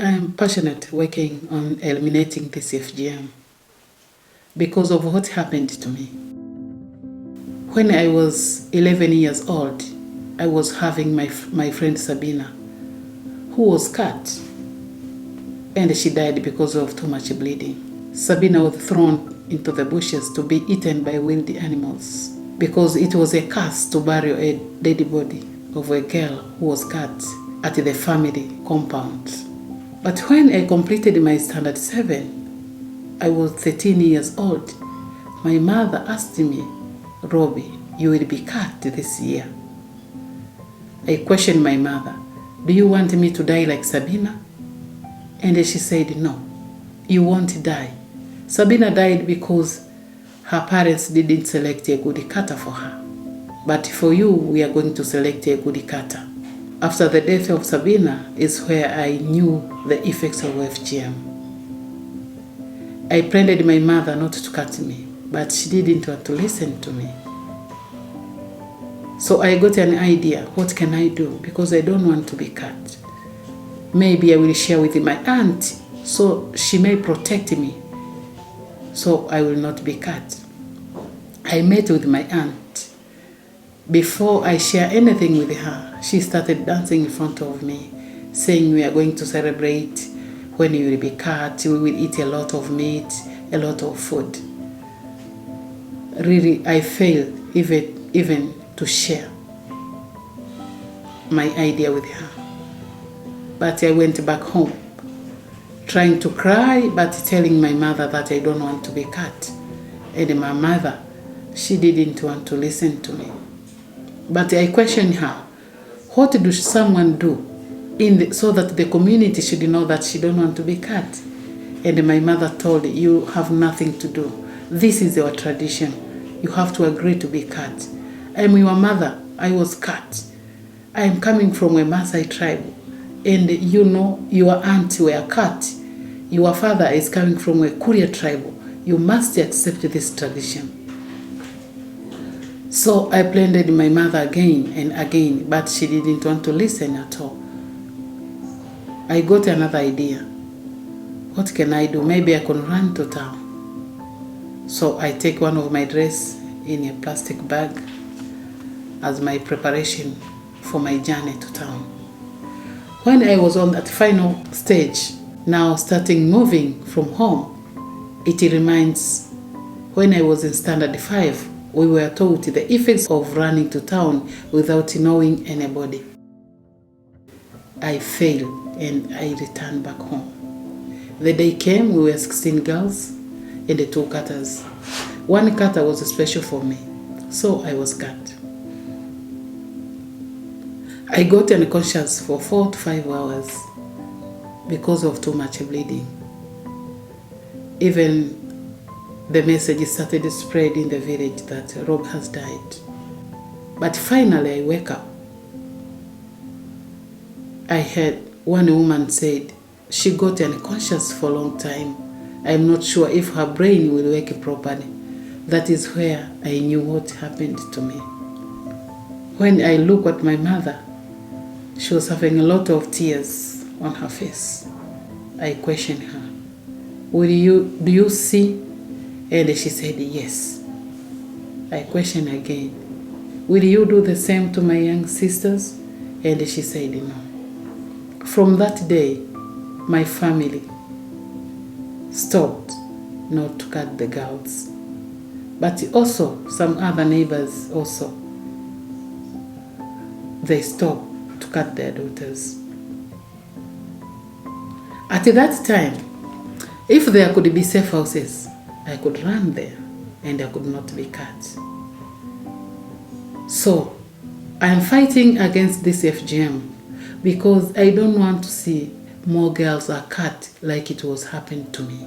I'm passionate working on eliminating this FGM because of what happened to me. When I was 11 years old, I was having my friend Sabina, who was cut, and she died because of too much bleeding. Sabina was thrown into the bushes to be eaten by wild animals because it was a curse to bury a dead body of a girl who was cut at the family compound. But when I completed my standard 7, I was 13 years old. My mother asked me, "Rhobi, you will be cut this year." I questioned my mother, "Do you want me to die like Sabina?" And she said, "No, you won't die. Sabina died because her parents didn't select a good cutter for her. But for you, we are going to select a good cutter." After the death of Sabina is where I knew the effects of FGM. I pleaded my mother not to cut me, but she didn't want to listen to me. So I got an idea, what can I do? Because I don't want to be cut. Maybe I will share with my aunt so she may protect me, so I will not be cut. I met with my aunt. Before I share anything with her, she started dancing in front of me, saying we are going to celebrate when you will be cut, we will eat a lot of meat, a lot of food. Really, I failed even to share my idea with her. But I went back home, trying to cry, but telling my mother that I don't want to be cut. And my mother, she didn't want to listen to me. But I questioned her, what does someone do so that the community should know that she don't want to be cut? And my mother told, "You have nothing to do. This is our tradition. You have to agree to be cut. I'm your mother. I was cut. I am coming from a Maasai tribe. And you know, your aunt were cut. Your father is coming from a Kuria tribe. You must accept this tradition." So I pleaded my mother again and again, but she didn't want to listen at all. I got another idea. What can I do? Maybe I can run to town. So I take one of my dress in a plastic bag as my preparation for my journey to town. When I was on that final stage, now starting moving from home, it reminds when I was in standard 5, we were taught the effects of running to town without knowing anybody. I failed and I returned back home. The day came, we were 16 girls and 2 cutters. One cutter was special for me, so I was cut. I got unconscious for 4 to 5 hours because of too much bleeding. Even the message started to spread in the village that Rob has died. But finally I wake up. I heard one woman said she got unconscious for a long time. I'm not sure if her brain will wake properly. That is where I knew what happened to me. When I look at my mother, she was having a lot of tears on her face. I questioned her, do you see? And she said, yes. I questioned again, will you do the same to my young sisters? And she said, no. From that day, my family stopped not to cut the girls. But also, some other neighbors also, they stopped to cut their daughters. At that time, if there could be safe houses, I could run there and I could not be cut. So I am fighting against this FGM because I don't want to see more girls are cut like it was happened to me.